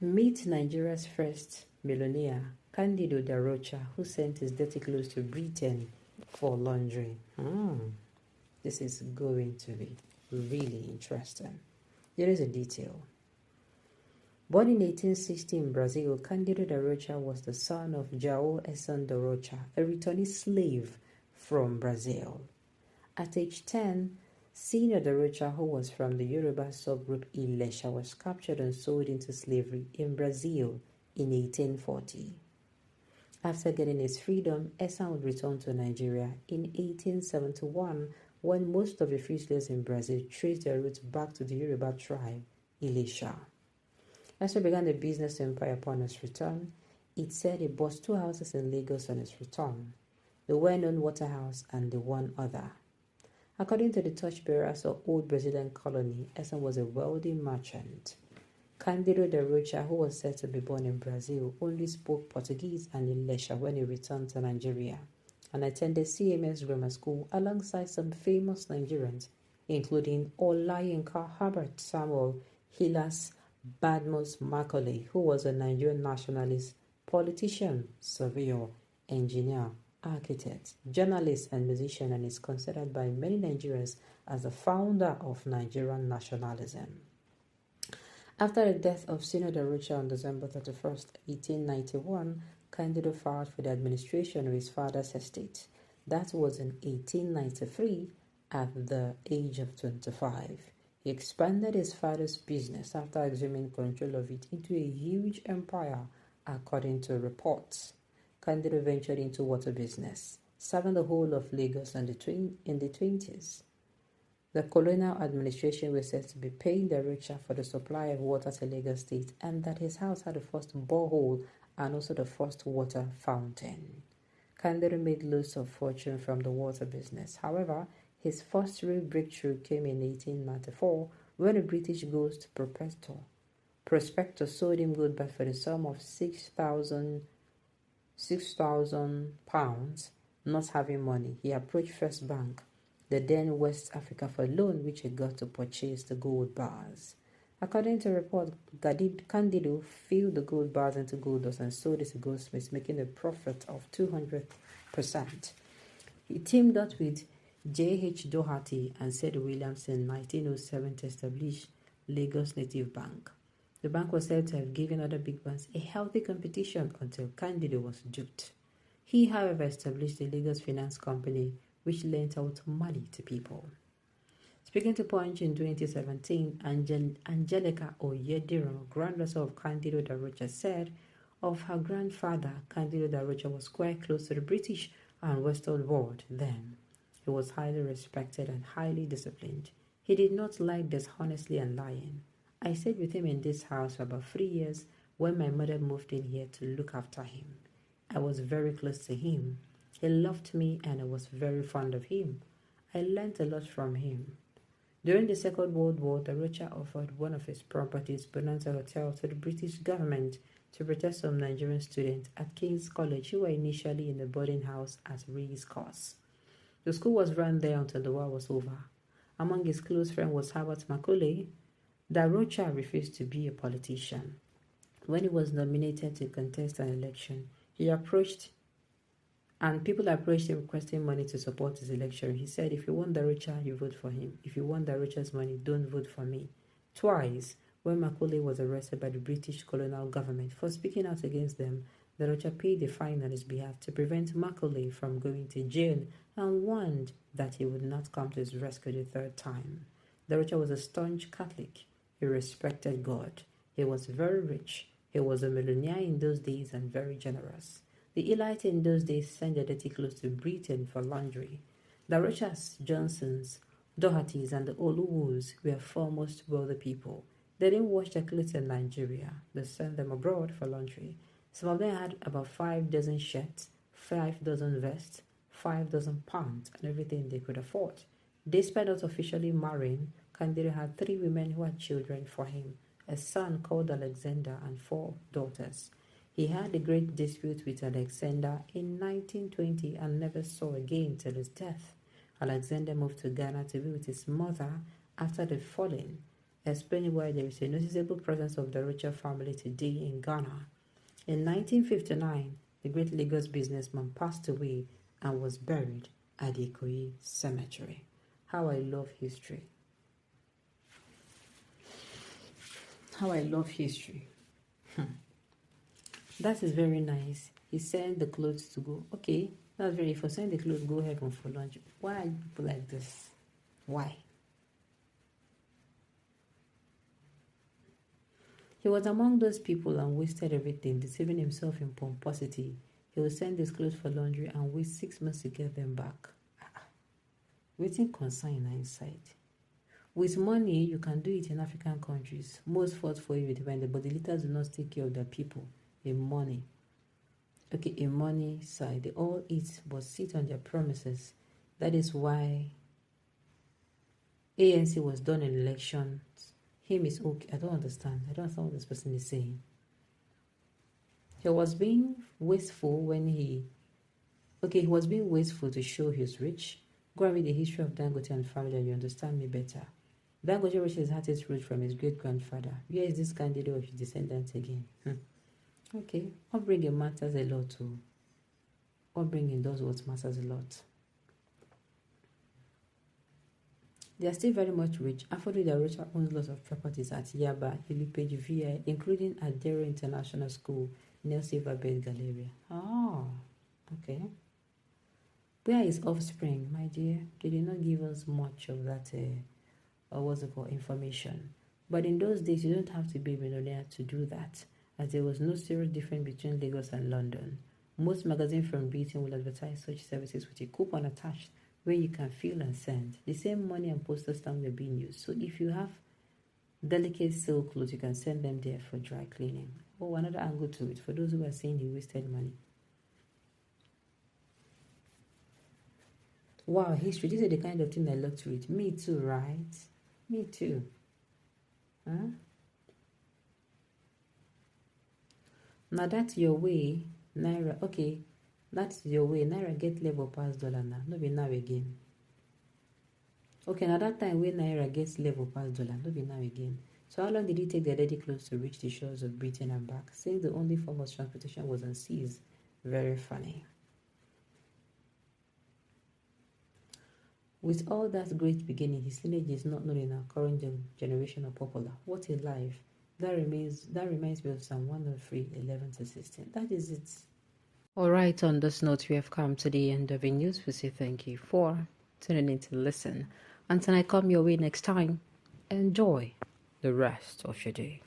Meet Nigeria's first millionaire, Candido Da Rocha, who sent his dirty clothes to Britain for laundry. This is going to be really interesting. Here is a detail. Born in 1860 in Brazil, Candido Da Rocha was the son of João Esson Da Rocha, a returnee slave from Brazil. At age 10, Senior Da Rocha, who was from the Yoruba subgroup Ilesha, was captured and sold into slavery in Brazil in 1840. After getting his freedom, Esson would return to Nigeria in 1871 when most of the free slaves in Brazil traced their roots back to the Yoruba tribe, Ilesha. Esson began the business empire upon his return. It said he bought 2 houses in Lagos on his return, the well-known Waterhouse and the one other. According to the torchbearers of old Brazilian colony, Esson was a wealthy merchant. Candido Da Rocha, who was said to be born in Brazil, only spoke Portuguese and Ilesha when he returned to Nigeria and attended CMS Grammar School alongside some famous Nigerians, including Olayinka Herbert Samuel Hilas Badmus Macaulay, who was a Nigerian nationalist, politician, surveyor, engineer, architect, journalist, and musician, and is considered by many Nigerians as the founder of Nigerian nationalism. After the death of Senior Da Rocha on December 31st, 1891, Candido filed for the administration of his father's estate. That was in 1893 at the age of 25. He expanded his father's business after assuming control of it into a huge empire, according to reports. Candido ventured into water business, serving the whole of Lagos in the 20s. The colonial administration was said to be paying Da Rocha for the supply of water to Lagos State, and that his house had the first borehole and also the first water fountain. Candido made loads of fortune from the water business. However, his first real breakthrough came in 1894 when a British ghost prospector sold him gold back for the sum of £6,000. Not having money, he approached First Bank, the then West Africa, for a loan which he got to purchase the gold bars. According to report, Candido filled the gold bars into gold dust and sold it to goldsmiths, making a profit of 200%. He teamed up with J.H. Doherty and Sid Williams in 1907 to establish Lagos Native Bank. The bank was said to have given other big banks a healthy competition until Candido was duped. He, however, established the Lagos Finance Company, which lent out money to people. Speaking to Punch in 2017, Angelica Oyediro, granddaughter of Candido Da Rocha, said of her grandfather, Candido Da Rocha was quite close to the British and Western world then. He was highly respected and highly disciplined. He did not like dishonesty and lying. I stayed with him in this house for about 3 years when my mother moved in here to look after him. I was very close to him. He loved me and I was very fond of him. I learned a lot from him. During the Second World War, Da Rocha offered one of his properties, Bonanza Hotel, to the British government to protect some Nigerian students at King's College who were initially in a boarding house at Rees Course. The school was run there until the war was over. Among his close friends was Herbert Macaulay. Da Rocha refused to be a politician. When he was nominated to contest an election, people approached him requesting money to support his election. He said, if you want Da Rocha, you vote for him. If you want Da Rocha's money, don't vote for me. Twice, when Macaulay was arrested by the British colonial government for speaking out against them, Da Rocha paid a fine on his behalf to prevent Macaulay from going to jail and warned that he would not come to his rescue the third time. Da Rocha was a staunch Catholic. He respected God. He was very rich. He was a millionaire in those days and very generous. The elite in those days sent their dirty clothes to Britain for laundry. Da Rochas, Johnsons, Dohertys, and the Oluwos were foremost wealthy people. They didn't wash their clothes in Nigeria. They sent them abroad for laundry. Some of them had about 5 dozen shirts, 5 dozen vests, 5 dozen pants, and everything they could afford. Despite not officially marrying, Candido had 3 women who had children for him, a son called Alexander and 4 daughters. He had a great dispute with Alexander in 1920 and never saw again till his death. Alexander moved to Ghana to be with his mother after the falling. explaining why there is a noticeable presence of the Rocha family today in Ghana. In 1959, the great Lagos businessman passed away and was buried at the Ikoyi Cemetery. How I love history. How I love history. That is very nice. He sent the clothes to go. Okay, that's very. If I send the clothes, go heaven for lunch. Why are people like this? Why? He was among those people and wasted everything, deceiving himself in pomposity. He would send his clothes for laundry and wait 6 months to get them back. Waiting concern inside. With money, you can do it in African countries. Most fought for it with vendor, but the leaders do not take care of their people. In money. Okay, in money side, they all eat but sit on their promises. That is why ANC was done in elections. Him is okay. I don't understand. I don't understand what this person is saying. He was being wasteful when he was being wasteful to show he's rich. Go and read the history of Dangote and family and you understand me better. Dangote rich had its root from his great-grandfather. Where is this candidate of his descendants again? Okay, upbringing matters a lot too. Upbringing does what matters a lot. They are still very much rich. After the Rocha owns lots of properties at Yaba, Ilipage, VI, including Adero International School, Nelson Babet Galleria. Oh, okay. Where is offspring, my dear? They did not give us much of that, information. But in those days, you don't have to be a millionaire to do that, as there was no serious difference between Lagos and London. Most magazines from Britain will advertise such services with a coupon attached where you can fill and send. The same money and postal stamps were being used. So if you have delicate silk clothes, you can send them there for dry cleaning. Oh, another angle to it, for those who are saying he wasted money. Wow, history. These are the kind of thing I love to read. Me too, right? Me too. Huh? Now that's your way, Naira. Okay, that's your way. Naira get level past dollar now. No be now again. Okay, now that time when Naira gets level past dollar, no be now again. So how long did it take the dirty clothes to reach the shores of Britain and back? Since the only form of transportation was on seas. Very funny. With all that great beginning, his lineage is not known in our current generation or popular. What a life. That reminds me of Psalm 103, 11-16. That is it. Alright, on this note, we have come to the end of the news. We say thank you for tuning in to listen. Until I come your way next time, enjoy the rest of your day.